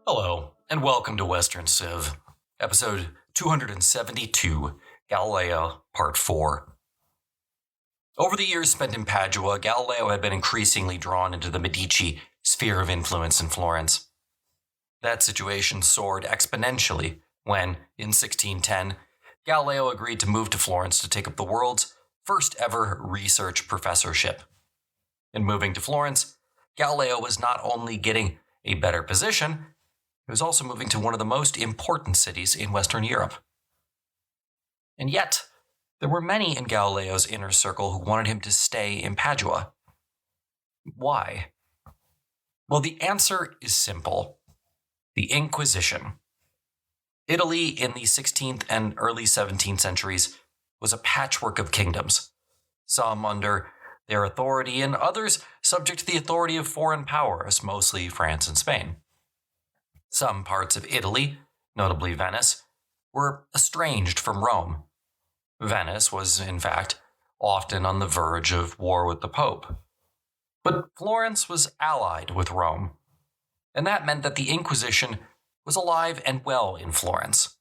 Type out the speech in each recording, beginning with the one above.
Hello, and welcome to Western Civ, episode 272, Galileo, Part 4. Over the years spent in Padua, Galileo had been increasingly drawn into the Medici sphere of influence in Florence. That situation soared exponentially when, in 1610, Galileo agreed to move to Florence to take up the world's first ever research professorship. In moving to Florence, Galileo was not only getting a better position, he was also moving to one of the most important cities in Western Europe. And yet, there were many in Galileo's inner circle who wanted him to stay in Padua. Why? Well, the answer is simple. The Inquisition. Italy in the 16th and early 17th centuries was a patchwork of kingdoms, some under their authority and others subject to the authority of foreign powers, mostly France and Spain. Some parts of Italy, notably Venice, were estranged from Rome. Venice was, in fact, often on the verge of war with the Pope. But Florence was allied with Rome, and that meant that the Inquisition was alive and well in Florence.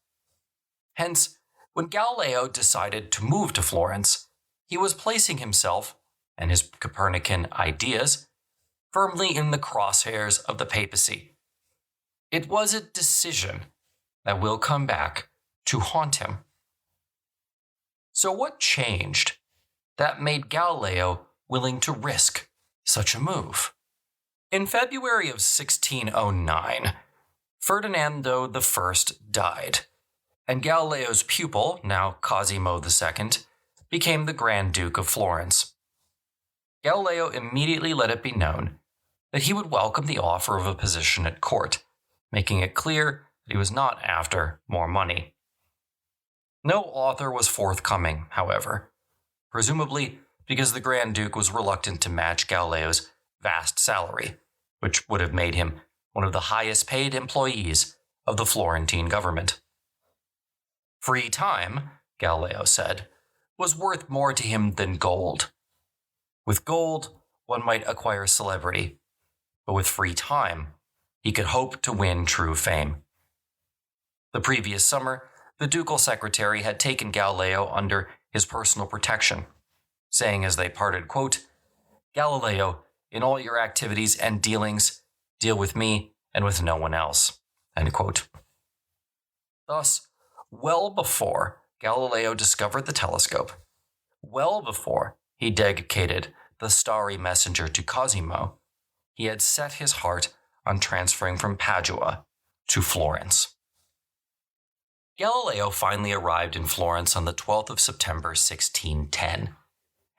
Hence, when Galileo decided to move to Florence, he was placing himself and his Copernican ideas firmly in the crosshairs of the papacy. It was a decision that will come back to haunt him. So what changed that made Galileo willing to risk such a move? In February of 1609, Ferdinando I died, and Galileo's pupil, now Cosimo II, became the Grand Duke of Florence. Galileo immediately let it be known that he would welcome the offer of a position at court, making it clear that he was not after more money. No offer was forthcoming, however, presumably because the Grand Duke was reluctant to match Galileo's vast salary, which would have made him one of the highest paid employees of the Florentine government. Free time, Galileo said, was worth more to him than gold. With gold, one might acquire celebrity, but with free time, he could hope to win true fame. The previous summer, the ducal secretary had taken Galileo under his personal protection, saying as they parted, quote, "Galileo, in all your activities and dealings, deal with me and with no one else," end quote. Thus, well before Galileo discovered the telescope, well before he dedicated the Starry Messenger to Cosimo, he had set his heart on transferring from Padua to Florence. Galileo finally arrived in Florence on the 12th of September 1610.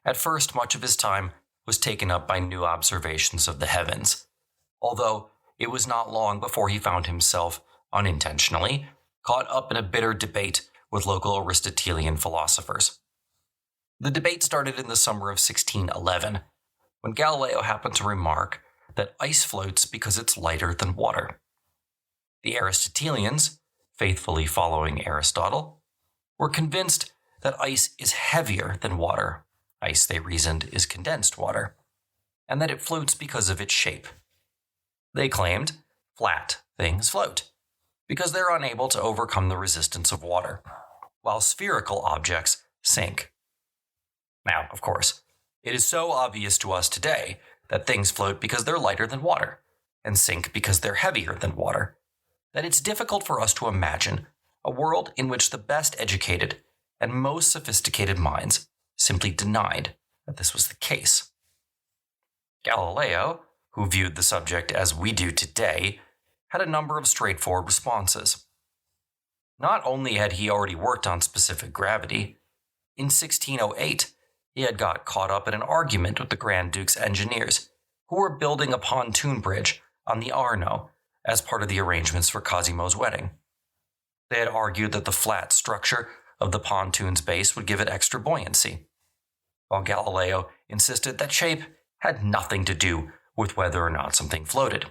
At first, much of his time was taken up by new observations of the heavens, although it was not long before he found himself, unintentionally, caught up in a bitter debate with local Aristotelian philosophers. The debate started in the summer of 1611, when Galileo happened to remark that ice floats because it's lighter than water. The Aristotelians, faithfully following Aristotle, were convinced that ice is heavier than water. Ice, they reasoned, is condensed water, and that it floats because of its shape. They claimed flat things float, because they're unable to overcome the resistance of water, while spherical objects sink. Now, of course, it is so obvious to us today that things float because they're lighter than water, and sink because they're heavier than water, that it's difficult for us to imagine a world in which the best educated and most sophisticated minds simply denied that this was the case. Galileo, who viewed the subject as we do today, had a number of straightforward responses. Not only had he already worked on specific gravity, in 1608, he had got caught up in an argument with the Grand Duke's engineers, who were building a pontoon bridge on the Arno as part of the arrangements for Cosimo's wedding. They had argued that the flat structure of the pontoon's base would give it extra buoyancy, while Galileo insisted that shape had nothing to do with whether or not something floated.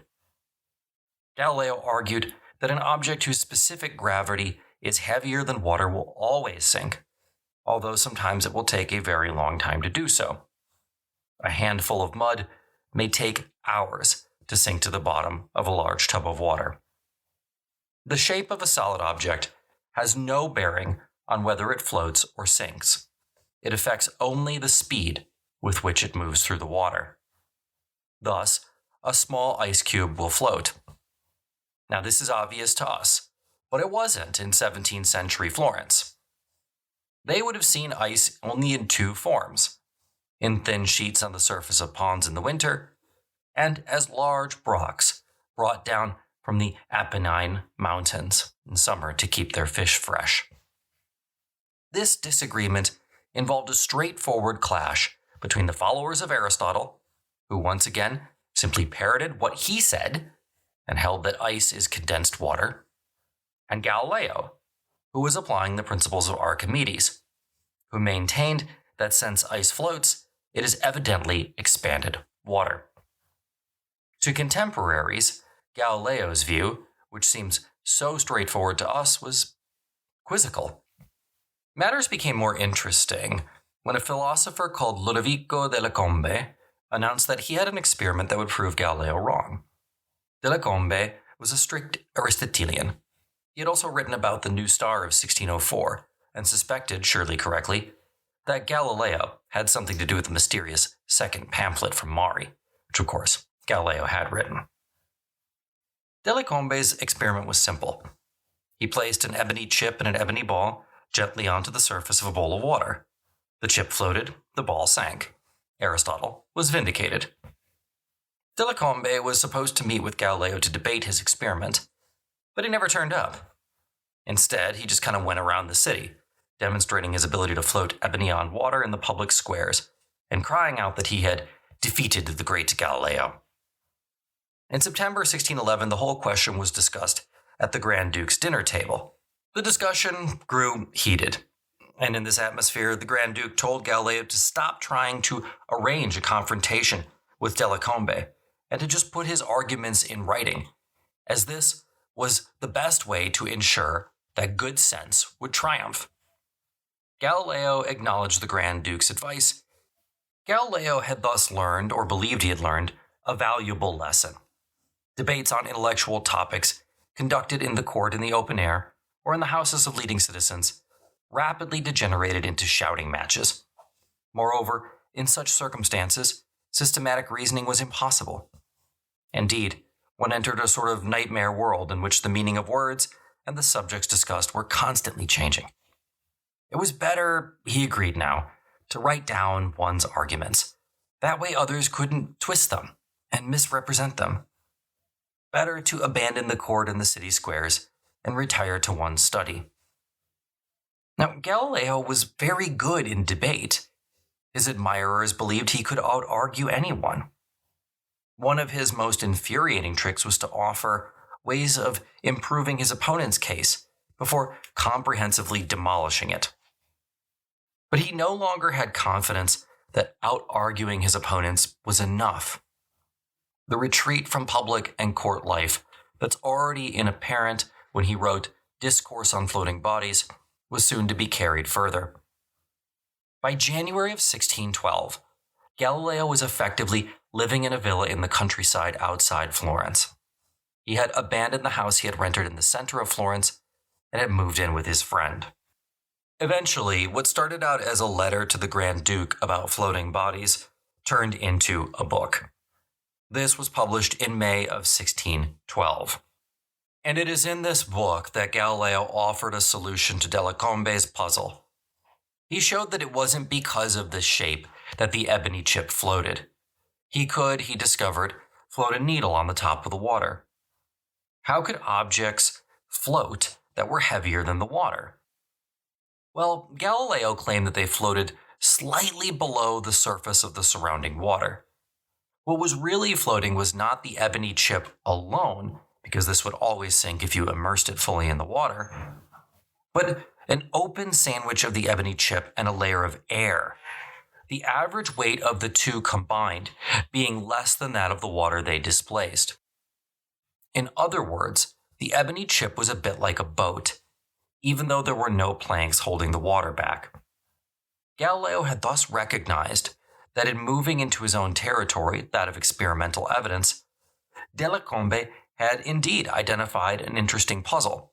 Galileo argued that an object whose specific gravity is heavier than water will always sink, although sometimes it will take a very long time to do so. A handful of mud may take hours to sink to the bottom of a large tub of water. The shape of a solid object has no bearing on whether it floats or sinks. It affects only the speed with which it moves through the water. Thus, a small ice cube will float. Now, this is obvious to us, but it wasn't in 17th century Florence. They would have seen ice only in two forms: in thin sheets on the surface of ponds in the winter, and as large blocks brought down from the Apennine Mountains in summer to keep their fish fresh. This disagreement involved a straightforward clash between the followers of Aristotle, who once again simply parroted what he said and held that ice is condensed water, and Galileo, who was applying the principles of Archimedes, who maintained that since ice floats, it is evidently expanded water. To contemporaries, Galileo's view, which seems so straightforward to us, was quizzical. Matters became more interesting when a philosopher called Lodovico delle Combe announced that he had an experiment that would prove Galileo wrong. Delle Combe was a strict Aristotelian. He had also written about the new star of 1604 and suspected, surely correctly, that Galileo had something to do with the mysterious second pamphlet from Mari, which of course Galileo had written. Delle Combe's experiment was simple. He placed an ebony chip and an ebony ball gently onto the surface of a bowl of water. The chip floated, the ball sank. Aristotle was vindicated. Delle Combe was supposed to meet with Galileo to debate his experiment, but he never turned up. Instead, he just kind of went around the city, demonstrating his ability to float ebony on water in the public squares, and crying out that he had defeated the great Galileo. In September 1611, the whole question was discussed at the Grand Duke's dinner table. The discussion grew heated, and in this atmosphere, the Grand Duke told Galileo to stop trying to arrange a confrontation with Delle Combe and to just put his arguments in writing, as this was the best way to ensure that good sense would triumph. Galileo acknowledged the Grand Duke's advice. Galileo had thus learned, or believed he had learned, a valuable lesson. Debates on intellectual topics, conducted in the court in the open air or in the houses of leading citizens, rapidly degenerated into shouting matches. Moreover, in such circumstances, systematic reasoning was impossible. Indeed, one entered a sort of nightmare world in which the meaning of words and the subjects discussed were constantly changing. It was better, he agreed now, to write down one's arguments. That way others couldn't twist them and misrepresent them. Better to abandon the court and the city squares and retire to one's study. Now, Galileo was very good in debate. His admirers believed he could out-argue anyone. One of his most infuriating tricks was to offer ways of improving his opponent's case before comprehensively demolishing it. But he no longer had confidence that out-arguing his opponents was enough. The retreat from public and court life that's already apparent when he wrote Discourse on Floating Bodies was soon to be carried further. By January of 1612, Galileo was effectively living in a villa in the countryside outside Florence. He had abandoned the house he had rented in the center of Florence and had moved in with his friend. Eventually, what started out as a letter to the Grand Duke about floating bodies turned into a book. This was published in May of 1612. And it is in this book that Galileo offered a solution to Delle Combe's puzzle. He showed that it wasn't because of the shape that the ebony chip floated. He could, he discovered, float a needle on the top of the water. How could objects float that were heavier than the water? Well, Galileo claimed that they floated slightly below the surface of the surrounding water. What was really floating was not the ebony chip alone, because this would always sink if you immersed it fully in the water, but an open sandwich of the ebony chip and a layer of air, the average weight of the two combined being less than that of the water they displaced. In other words, the ebony chip was a bit like a boat, even though there were no planks holding the water back. Galileo had thus recognized that in moving into his own territory, that of experimental evidence, Delle Combe had indeed identified an interesting puzzle.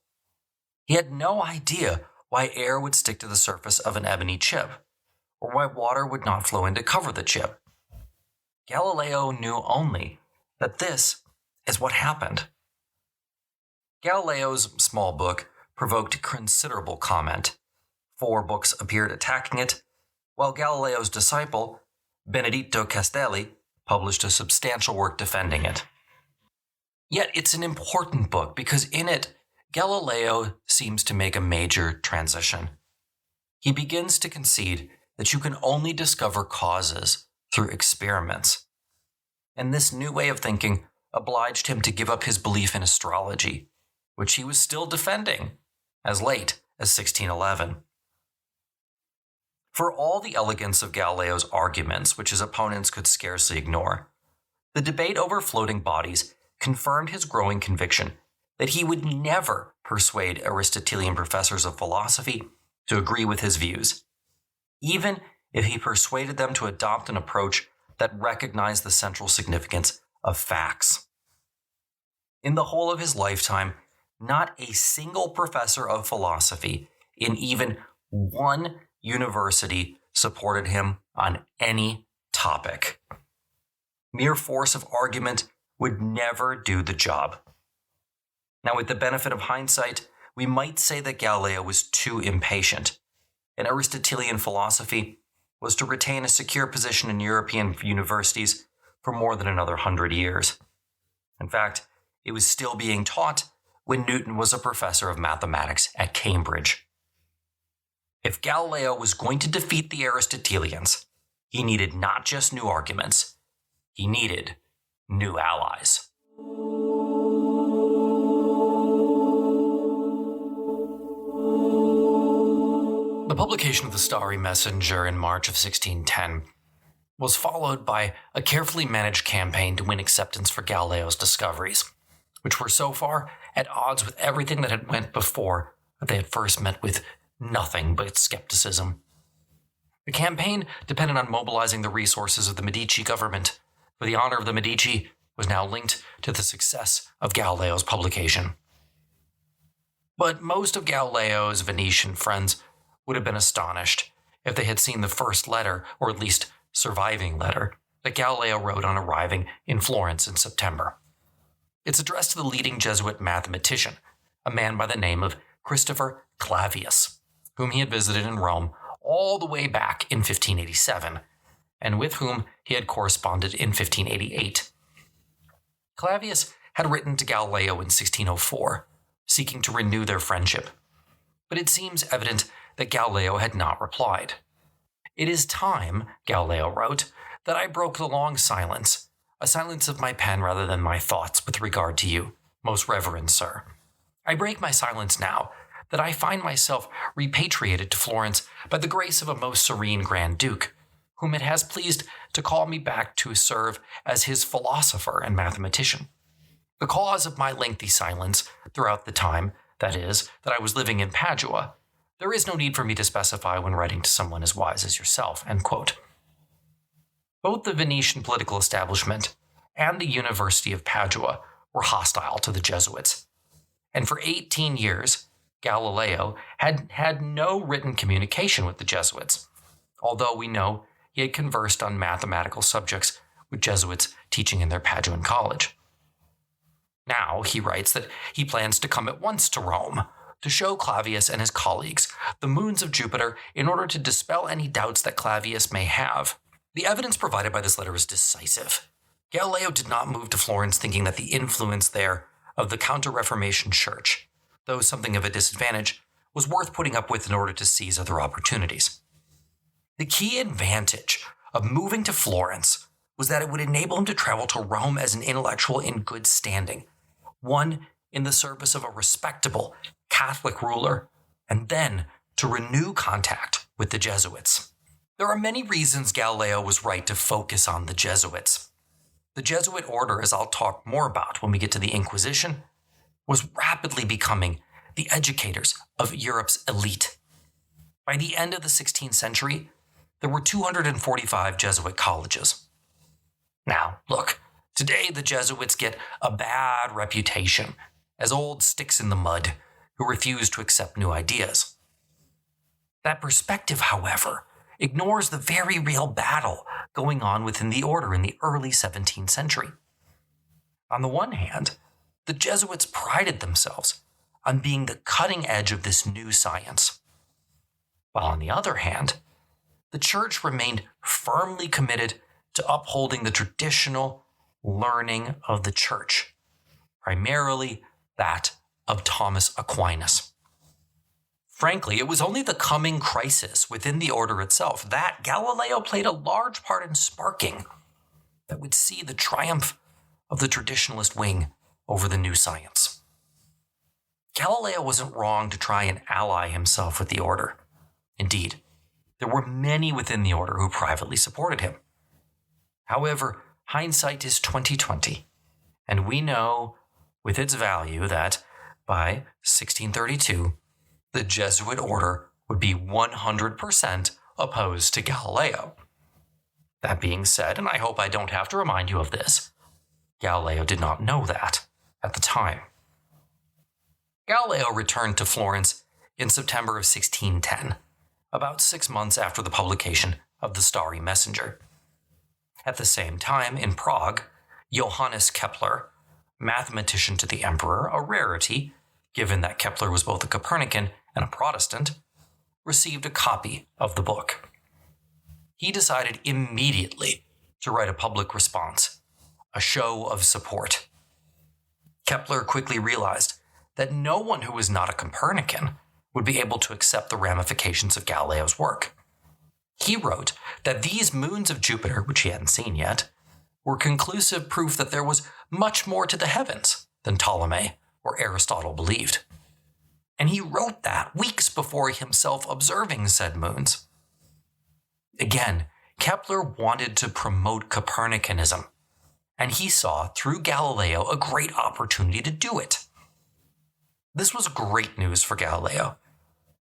He had no idea why air would stick to the surface of an ebony chip, or why water would not flow in to cover the chip. Galileo knew only that this is what happened. Galileo's small book provoked considerable comment. 4 books appeared attacking it, while Galileo's disciple, Benedetto Castelli, published a substantial work defending it. Yet it's an important book because in it, Galileo seems to make a major transition. He begins to concede that you can only discover causes through experiments. And this new way of thinking obliged him to give up his belief in astrology, which he was still defending as late as 1611. For all the elegance of Galileo's arguments, which his opponents could scarcely ignore, the debate over floating bodies confirmed his growing conviction that he would never persuade Aristotelian professors of philosophy to agree with his views, even if he persuaded them to adopt an approach that recognized the central significance of facts. In the whole of his lifetime, not a single professor of philosophy in even one university supported him on any topic. Mere force of argument would never do the job. Now, with the benefit of hindsight, we might say that Galileo was too impatient, and Aristotelian philosophy was to retain a secure position in European universities for more than another 100 years. In fact, it was still being taught when Newton was a professor of mathematics at Cambridge. If Galileo was going to defeat the Aristotelians, he needed not just new arguments, he needed new allies. The publication of the Starry Messenger in March of 1610 was followed by a carefully managed campaign to win acceptance for Galileo's discoveries, which were so far at odds with everything that had went before that they had first met with nothing but skepticism. The campaign depended on mobilizing the resources of the Medici government, for the honor of the Medici was now linked to the success of Galileo's publication. But most of Galileo's Venetian friends would have been astonished if they had seen the first letter, or at least surviving letter, that Galileo wrote on arriving in Florence in September. It's addressed to the leading Jesuit mathematician, a man by the name of Christopher Clavius, whom he had visited in Rome all the way back in 1587, and with whom he had corresponded in 1588. Clavius had written to Galileo in 1604, seeking to renew their friendship, but it seems evident that Galileo had not replied. "It is time," Galileo wrote, "that I broke the long silence, a silence of my pen rather than my thoughts with regard to you, most reverend sir. I break my silence now, that I find myself repatriated to Florence by the grace of a most serene Grand Duke, whom it has pleased to call me back to serve as his philosopher and mathematician. The cause of my lengthy silence throughout the time, that is, that I was living in Padua, there is no need for me to specify when writing to someone as wise as yourself." End quote. Both the Venetian political establishment and the University of Padua were hostile to the Jesuits, and for 18 years, Galileo had had no written communication with the Jesuits, although we know he had conversed on mathematical subjects with Jesuits teaching in their Paduan college. Now he writes that he plans to come at once to Rome to show Clavius and his colleagues the moons of Jupiter in order to dispel any doubts that Clavius may have. The evidence provided by this letter is decisive. Galileo did not move to Florence thinking that the influence there of the Counter-Reformation Church, though something of a disadvantage, was worth putting up with in order to seize other opportunities. The key advantage of moving to Florence was that it would enable him to travel to Rome as an intellectual in good standing, one in the service of a respectable Catholic ruler, and then to renew contact with the Jesuits. There are many reasons Galileo was right to focus on the Jesuits. The Jesuit order, as I'll talk more about when we get to the Inquisition, was rapidly becoming the educators of Europe's elite. By the end of the 16th century, there were 245 Jesuit colleges. Now, look, Today, the Jesuits get a bad reputation as old sticks in the mud who refuse to accept new ideas. That perspective, however, ignores the very real battle going on within the order in the early 17th century. On the one hand, the Jesuits prided themselves on being the cutting edge of this new science, while on the other hand, the Church remained firmly committed to upholding the traditional learning of the Church, primarily that of Thomas Aquinas. Frankly, it was only the coming crisis within the order itself that Galileo played a large part in sparking that would see the triumph of the traditionalist wing over the new science. Galileo wasn't wrong to try and ally himself with the order. Indeed, there were many within the order who privately supported him. However, hindsight is 20/20, and we know with its value that by 1632, the Jesuit order would be 100% opposed to Galileo. That being said, and I hope I don't have to remind you of this, Galileo did not know that at the time. Galileo returned to Florence in September of 1610, about 6 months after the publication of the Starry Messenger. At the same time, in Prague, Johannes Kepler, mathematician to the emperor, a rarity, given that Kepler was both a Copernican and a Protestant, received a copy of the book. He decided immediately to write a public response, a show of support. Kepler quickly realized that no one who was not a Copernican would be able to accept the ramifications of Galileo's work. He wrote that these moons of Jupiter, which he hadn't seen yet, were conclusive proof that there was much more to the heavens than Ptolemy or Aristotle believed. And he wrote that weeks before himself observing said moons. Again, Kepler wanted to promote Copernicanism, and he saw through Galileo a great opportunity to do it. This was great news for Galileo,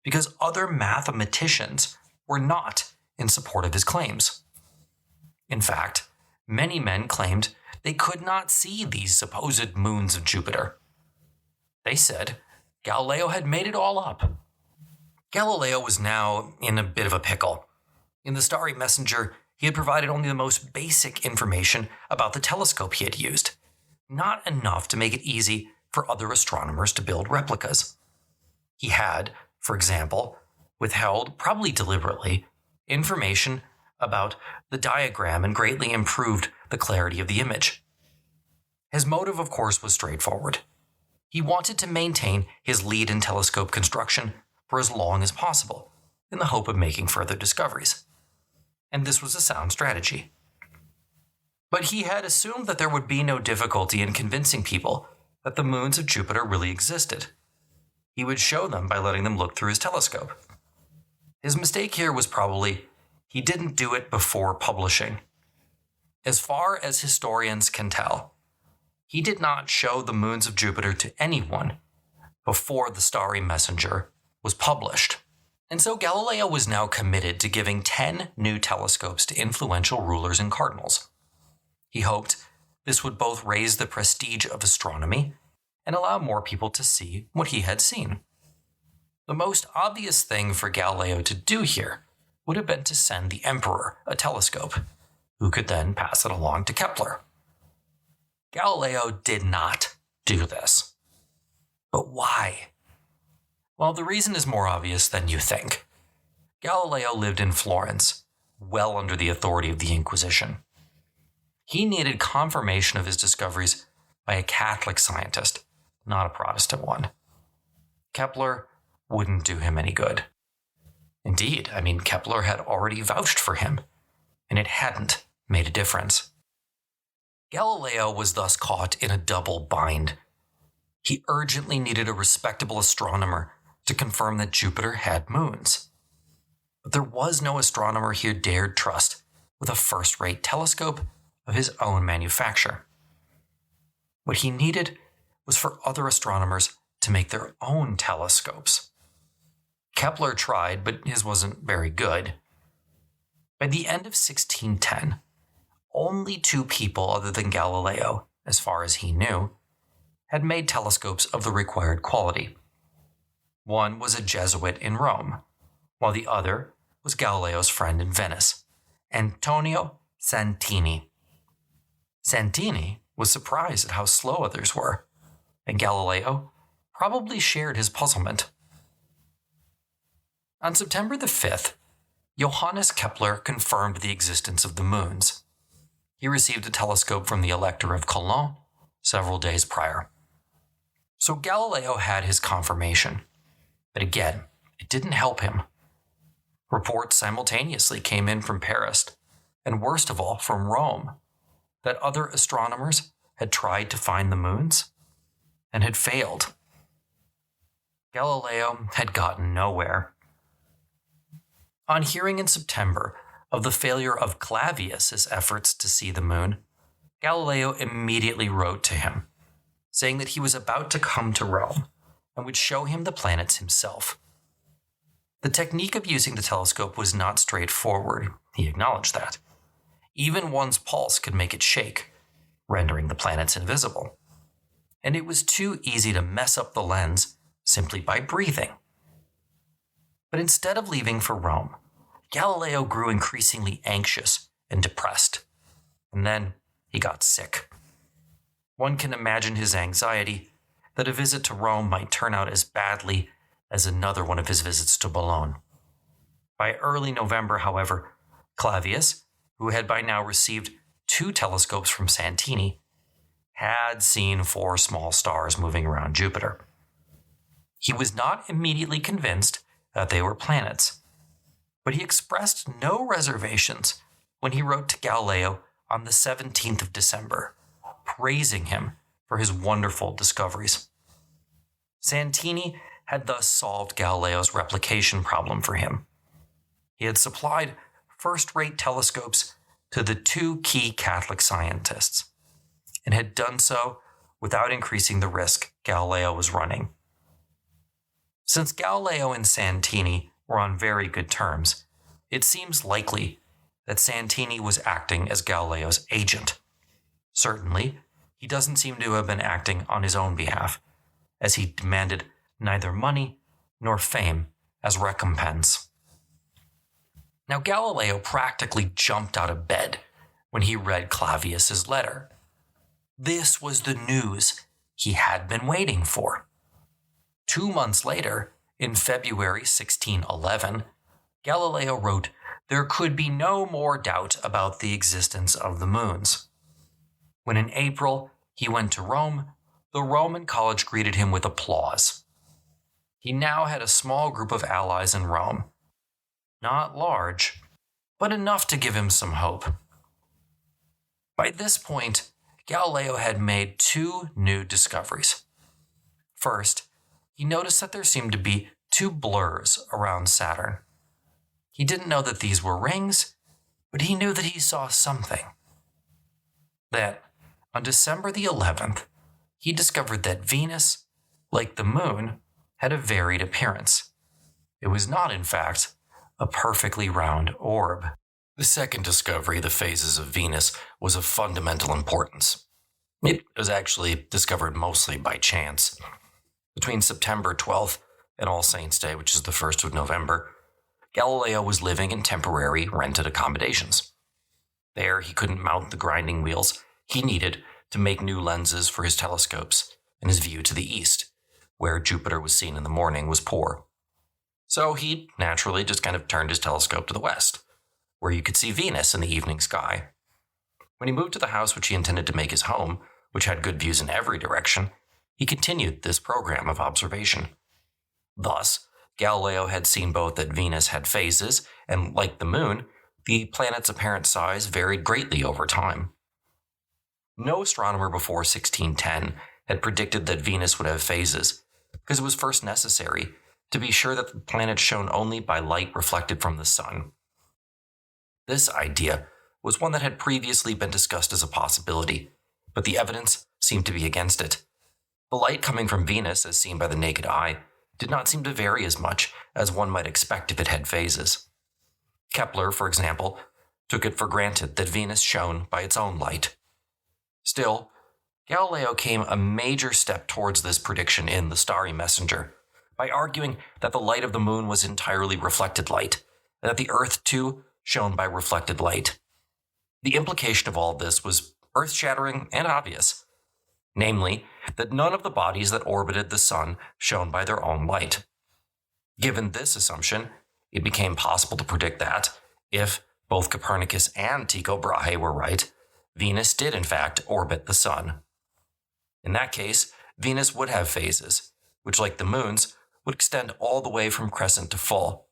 because other mathematicians were not in support of his claims. In fact, many men claimed they could not see these supposed moons of Jupiter. They said Galileo had made it all up. Galileo was now in a bit of a pickle. In the Starry Messenger, he had provided only the most basic information about the telescope he had used, not enough to make it easy for other astronomers to build replicas. He had, for example, withheld, probably deliberately, information about the diagram and greatly improved the clarity of the image. His motive, of course, was straightforward. He wanted to maintain his lead in telescope construction for as long as possible, in the hope of making further discoveries. And this was a sound strategy. But he had assumed that there would be no difficulty in convincing people that the moons of Jupiter really existed. He would show them by letting them look through his telescope. His mistake here was probably he didn't do it before publishing. As far as historians can tell, he did not show the moons of Jupiter to anyone before the Starry Messenger was published. And so Galileo was now committed to giving 10 new telescopes to influential rulers and cardinals. He hoped this would both raise the prestige of astronomy and allow more people to see what he had seen. The most obvious thing for Galileo to do here would have been to send the emperor a telescope, who could then pass it along to Kepler. Galileo did not do this. But why? Well, the reason is more obvious than you think. Galileo lived in Florence, well under the authority of the Inquisition. He needed confirmation of his discoveries by a Catholic scientist, not a Protestant one. Kepler wouldn't do him any good. Indeed, Kepler had already vouched for him, and it hadn't made a difference. Galileo was thus caught in a double bind. He urgently needed a respectable astronomer to confirm that Jupiter had moons. But there was no astronomer he dared trust with a first-rate telescope of his own manufacture. What he needed was for other astronomers to make their own telescopes. Kepler tried, but his wasn't very good. By the end of 1610, only two people other than Galileo, as far as he knew, had made telescopes of the required quality. One was a Jesuit in Rome, while the other was Galileo's friend in Venice, Antonio Santini. Santini was surprised at how slow others were, and Galileo probably shared his puzzlement. On September the 5th, Johannes Kepler confirmed the existence of the moons. He received a telescope from the Elector of Cologne several days prior. So Galileo had his confirmation. But again, it didn't help him. Reports simultaneously came in from Paris, and worst of all, from Rome, that other astronomers had tried to find the moons and had failed. Galileo had gotten nowhere. On hearing in September of the failure of Clavius's efforts to see the moon, Galileo immediately wrote to him, saying that he was about to come to Rome and would show him the planets himself. The technique of using the telescope was not straightforward, he acknowledged that. Even one's pulse could make it shake, rendering the planets invisible. And it was too easy to mess up the lens simply by breathing. But instead of leaving for Rome, Galileo grew increasingly anxious and depressed. And then he got sick. One can imagine his anxiety that a visit to Rome might turn out as badly as another one of his visits to Bologna. By early November, however, Clavius, who had by now received 2 telescopes from Santini, had seen 4 small stars moving around Jupiter. He was not immediately convinced that they were planets, but he expressed no reservations when he wrote to Galileo on the 17th of December, praising him for his wonderful discoveries. Santini had thus solved Galileo's replication problem for him. He had supplied first-rate telescopes to the 2 key Catholic scientists, and had done so without increasing the risk Galileo was running. Since Galileo and Santini were on very good terms, it seems likely that Santini was acting as Galileo's agent. Certainly, he doesn't seem to have been acting on his own behalf, as he demanded neither money nor fame as recompense. Now, Galileo practically jumped out of bed when he read Clavius's letter. This was the news he had been waiting for. 2 months later, in February 1611, Galileo wrote, "There could be no more doubt about the existence of the moons." When in April he went to Rome, the Roman college greeted him with applause. He now had a small group of allies in Rome. Not large, but enough to give him some hope. By this point, Galileo had made 2 new discoveries. First, he noticed that there seemed to be 2 blurs around Saturn. He didn't know that these were rings, but he knew that he saw something. That, on December the 11th, he discovered that Venus, like the moon, had a varied appearance. It was not, in fact, a perfectly round orb. The second discovery, the phases of Venus, was of fundamental importance. It was actually discovered mostly by chance. Between September 12th and All Saints' Day, which is the 1st of November, Galileo was living in temporary rented accommodations. There, he couldn't mount the grinding wheels he needed to make new lenses for his telescopes, and his view to the east, where Jupiter was seen in the morning, was poor. So he naturally just kind of turned his telescope to the west, where you could see Venus in the evening sky. When he moved to the house which he intended to make his home, which had good views in every direction, he continued this program of observation. Thus, Galileo had seen both that Venus had phases, and like the moon, the planet's apparent size varied greatly over time. No astronomer before 1610 had predicted that Venus would have phases, because it was first necessary to be sure that the planet shone only by light reflected from the sun. This idea was one that had previously been discussed as a possibility, but the evidence seemed to be against it. The light coming from Venus, as seen by the naked eye, did not seem to vary as much as one might expect if it had phases. Kepler, for example, took it for granted that Venus shone by its own light. Still, Galileo came a major step towards this prediction in the Starry Messenger by arguing that the light of the moon was entirely reflected light, and that the Earth, too, shone by reflected light. The implication of all this was earth-shattering and obvious, namely, that none of the bodies that orbited the sun shone by their own light. Given this assumption, it became possible to predict that, if both Copernicus and Tycho Brahe were right, Venus did in fact orbit the sun. In that case, Venus would have phases, which, like the moon's, would extend all the way from crescent to full,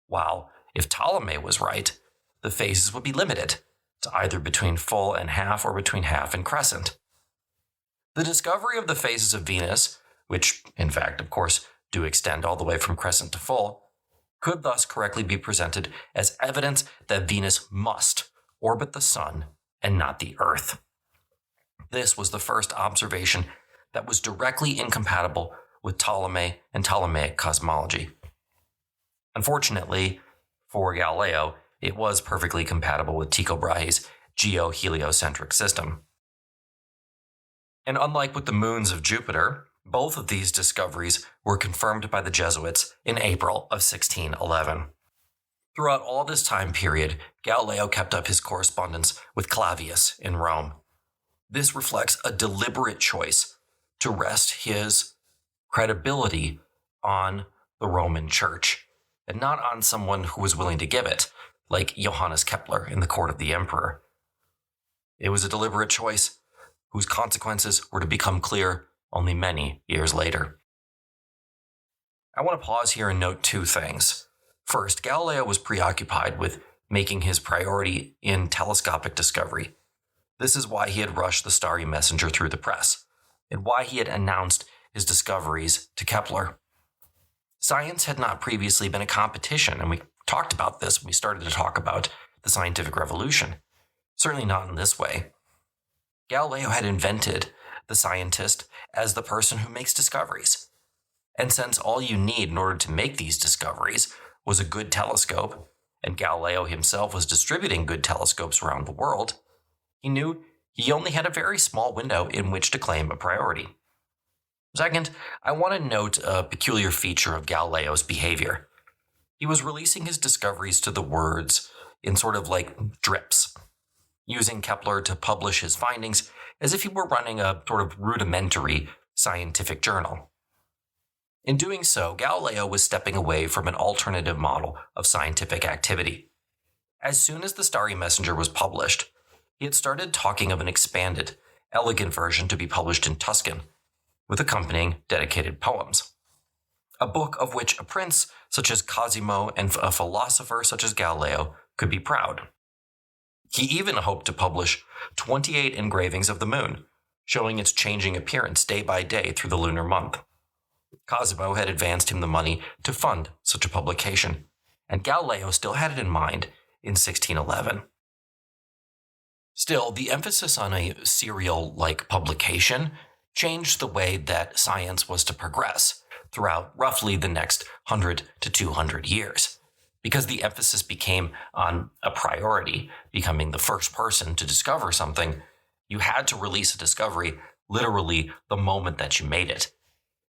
while, if Ptolemy was right, the phases would be limited to either between full and half or between half and crescent. The discovery of the phases of Venus, which, in fact, of course, do extend all the way from crescent to full, could thus correctly be presented as evidence that Venus must orbit the sun and not the Earth. This was the first observation that was directly incompatible with Ptolemy and Ptolemaic cosmology. Unfortunately, for Galileo, it was perfectly compatible with Tycho Brahe's geo-heliocentric system. And unlike with the moons of Jupiter, both of these discoveries were confirmed by the Jesuits in April of 1611. Throughout all this time period, Galileo kept up his correspondence with Clavius in Rome. This reflects a deliberate choice to rest his credibility on the Roman Church, and not on someone who was willing to give it, like Johannes Kepler in the court of the emperor. It was a deliberate choice whose consequences were to become clear only many years later. I want to pause here and note two things. First, Galileo was preoccupied with making his priority in telescopic discovery. This is why he had rushed the Starry Messenger through the press, and why he had announced his discoveries to Kepler. Science had not previously been a competition, and we talked about this when we started to talk about the scientific revolution. Certainly not in this way. Galileo had invented the scientist as the person who makes discoveries. And since all you need in order to make these discoveries was a good telescope, and Galileo himself was distributing good telescopes around the world, he knew he only had a very small window in which to claim a priority. Second, I want to note a peculiar feature of Galileo's behavior. He was releasing his discoveries to the words in sort of like drips, using Kepler to publish his findings as if he were running a sort of rudimentary scientific journal. In doing so, Galileo was stepping away from an alternative model of scientific activity. As soon as the Starry Messenger was published, he had started talking of an expanded, elegant version to be published in Tuscan, with accompanying dedicated poems. A book of which a prince such as Cosimo and a philosopher such as Galileo could be proud. He even hoped to publish 28 engravings of the moon, showing its changing appearance day by day through the lunar month. Cosimo had advanced him the money to fund such a publication, and Galileo still had it in mind in 1611. Still, the emphasis on a serial-like publication changed the way that science was to progress throughout roughly the next 100 to 200 years. Because the emphasis became on a priority, becoming the first person to discover something, you had to release a discovery literally the moment that you made it.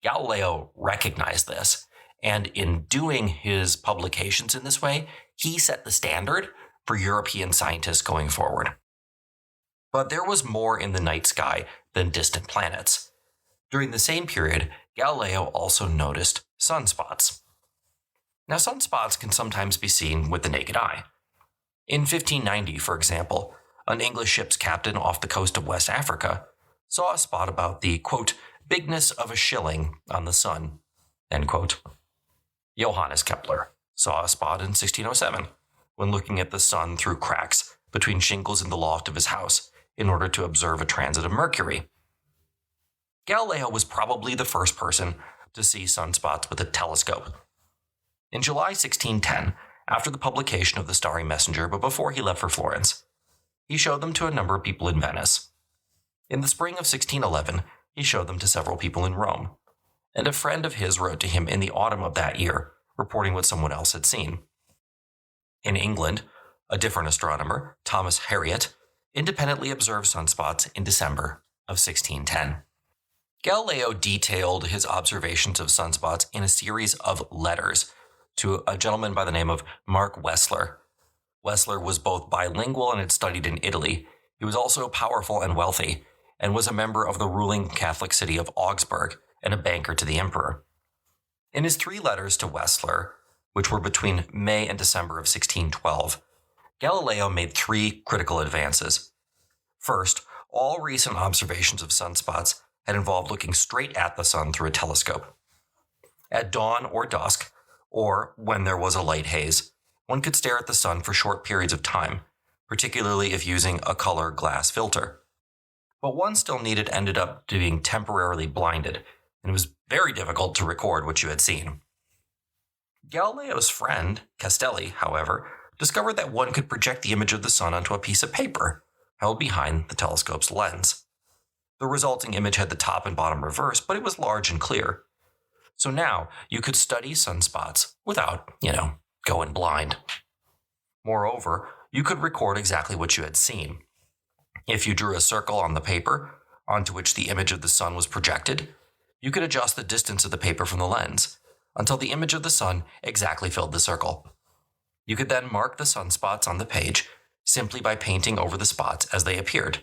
Galileo recognized this, and in doing his publications in this way, he set the standard for European scientists going forward. But there was more in the night sky than distant planets. During the same period, Galileo also noticed sunspots. Now, sunspots can sometimes be seen with the naked eye. In 1590, for example, an English ship's captain off the coast of West Africa saw a spot about the, quote, bigness of a shilling on the sun, end quote. Johannes Kepler saw a spot in 1607 when looking at the sun through cracks between shingles in the loft of his house in order to observe a transit of Mercury. Galileo was probably the first person to see sunspots with a telescope. In July 1610, after the publication of the Starry Messenger but before he left for Florence, he showed them to a number of people in Venice. In the spring of 1611, he showed them to several people in Rome, and a friend of his wrote to him in the autumn of that year, reporting what someone else had seen. In England, a different astronomer, Thomas Harriot, independently observed sunspots in December of 1610. Galileo detailed his observations of sunspots in a series of letters to a gentleman by the name of Mark Wessler. Wessler was both bilingual and had studied in Italy. He was also powerful and wealthy, and was a member of the ruling Catholic city of Augsburg and a banker to the emperor. In his 3 letters to Wessler, which were between May and December of 1612, Galileo made 3 critical advances. First, all recent observations of sunspots had involved looking straight at the sun through a telescope. At dawn or dusk, or when there was a light haze, one could stare at the sun for short periods of time, particularly if using a color glass filter. But one still ended up being temporarily blinded, and it was very difficult to record what you had seen. Galileo's friend, Castelli, however, discovered that one could project the image of the sun onto a piece of paper held behind the telescope's lens. The resulting image had the top and bottom reversed, but it was large and clear. So now you could study sunspots without, going blind. Moreover, you could record exactly what you had seen. If you drew a circle on the paper onto which the image of the sun was projected, you could adjust the distance of the paper from the lens until the image of the sun exactly filled the circle. You could then mark the sunspots on the page simply by painting over the spots as they appeared.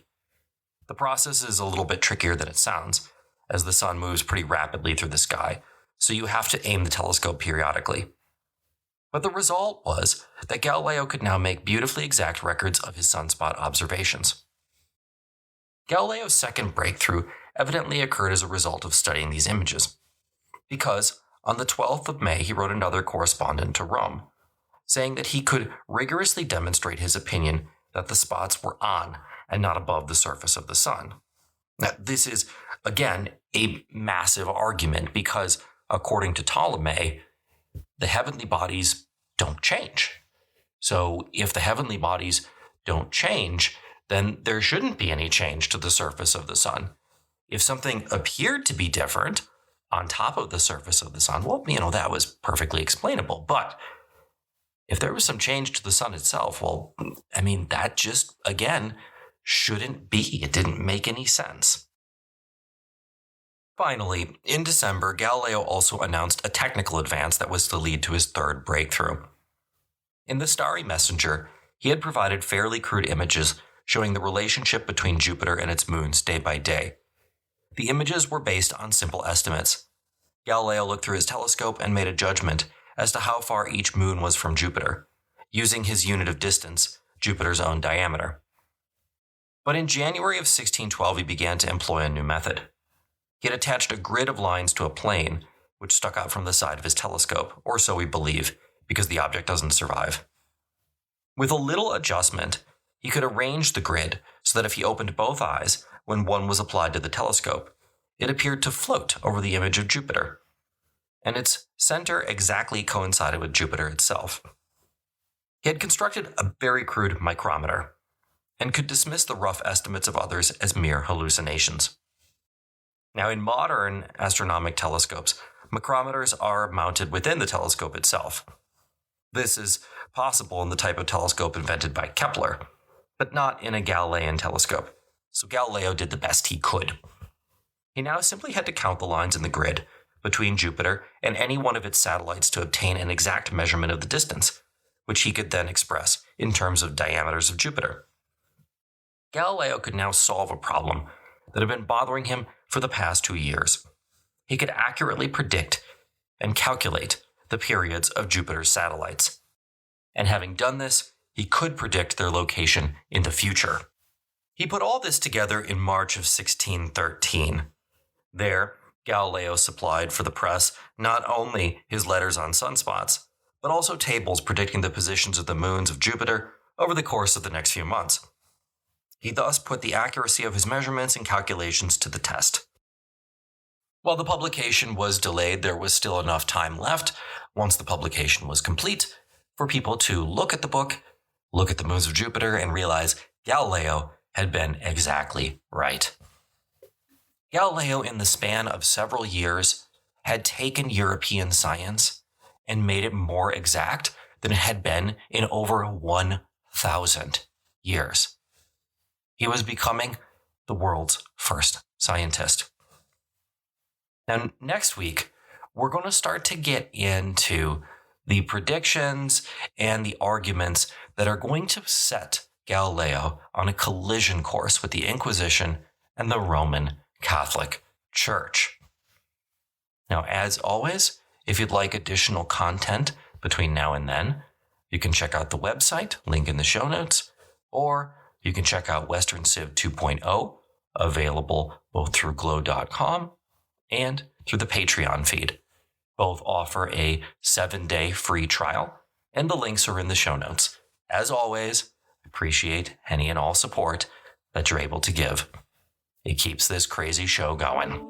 The process is a little bit trickier than it sounds, as the sun moves pretty rapidly through the sky, so you have to aim the telescope periodically. But the result was that Galileo could now make beautifully exact records of his sunspot observations. Galileo's second breakthrough evidently occurred as a result of studying these images, because on the 12th of May he wrote another correspondent to Rome, saying that he could rigorously demonstrate his opinion that the spots were on and not above the surface of the sun. Now, this is, again, a massive argument because, according to Ptolemy, the heavenly bodies don't change. So if the heavenly bodies don't change, then there shouldn't be any change to the surface of the sun. If something appeared to be different on top of the surface of the sun, well, that was perfectly explainable. But if there was some change to the sun itself, well, that just, again, shouldn't be. It didn't make any sense. Finally, in December, Galileo also announced a technical advance that was to lead to his third breakthrough. In the Starry Messenger, he had provided fairly crude images showing the relationship between Jupiter and its moons day by day. The images were based on simple estimates. Galileo looked through his telescope and made a judgment as to how far each moon was from Jupiter, using his unit of distance, Jupiter's own diameter. But in January of 1612, he began to employ a new method. He had attached a grid of lines to a plane, which stuck out from the side of his telescope, or so we believe, because the object doesn't survive. With a little adjustment, he could arrange the grid so that if he opened both eyes when one was applied to the telescope, it appeared to float over the image of Jupiter, and its center exactly coincided with Jupiter itself. He had constructed a very crude micrometer, and could dismiss the rough estimates of others as mere hallucinations. Now, in modern astronomic telescopes, micrometers are mounted within the telescope itself. This is possible in the type of telescope invented by Kepler, but not in a Galilean telescope, so Galileo did the best he could. He now simply had to count the lines in the grid between Jupiter and any one of its satellites to obtain an exact measurement of the distance, which he could then express in terms of diameters of Jupiter. Galileo could now solve a problem that had been bothering him for the past 2 years. He could accurately predict and calculate the periods of Jupiter's satellites. And having done this, he could predict their location in the future. He put all this together in March of 1613. There, Galileo supplied for the press not only his letters on sunspots, but also tables predicting the positions of the moons of Jupiter over the course of the next few months. He thus put the accuracy of his measurements and calculations to the test. While the publication was delayed, there was still enough time left, once the publication was complete, for people to look at the book, look at the moons of Jupiter, and realize Galileo had been exactly right. Galileo, in the span of several years, had taken European science and made it more exact than it had been in over 5,000 years. He was becoming the world's first scientist. Now, next week, we're going to start to get into the predictions and the arguments that are going to set Galileo on a collision course with the Inquisition and the Roman Catholic Church. Now, as always, if you'd like additional content between now and then, you can check out the website, link in the show notes, or you can check out Western Civ 2.0, available both through glow.com and through the Patreon feed. Both offer a 7-day free trial, and the links are in the show notes. As always, I appreciate any and all support that you're able to give. It keeps this crazy show going.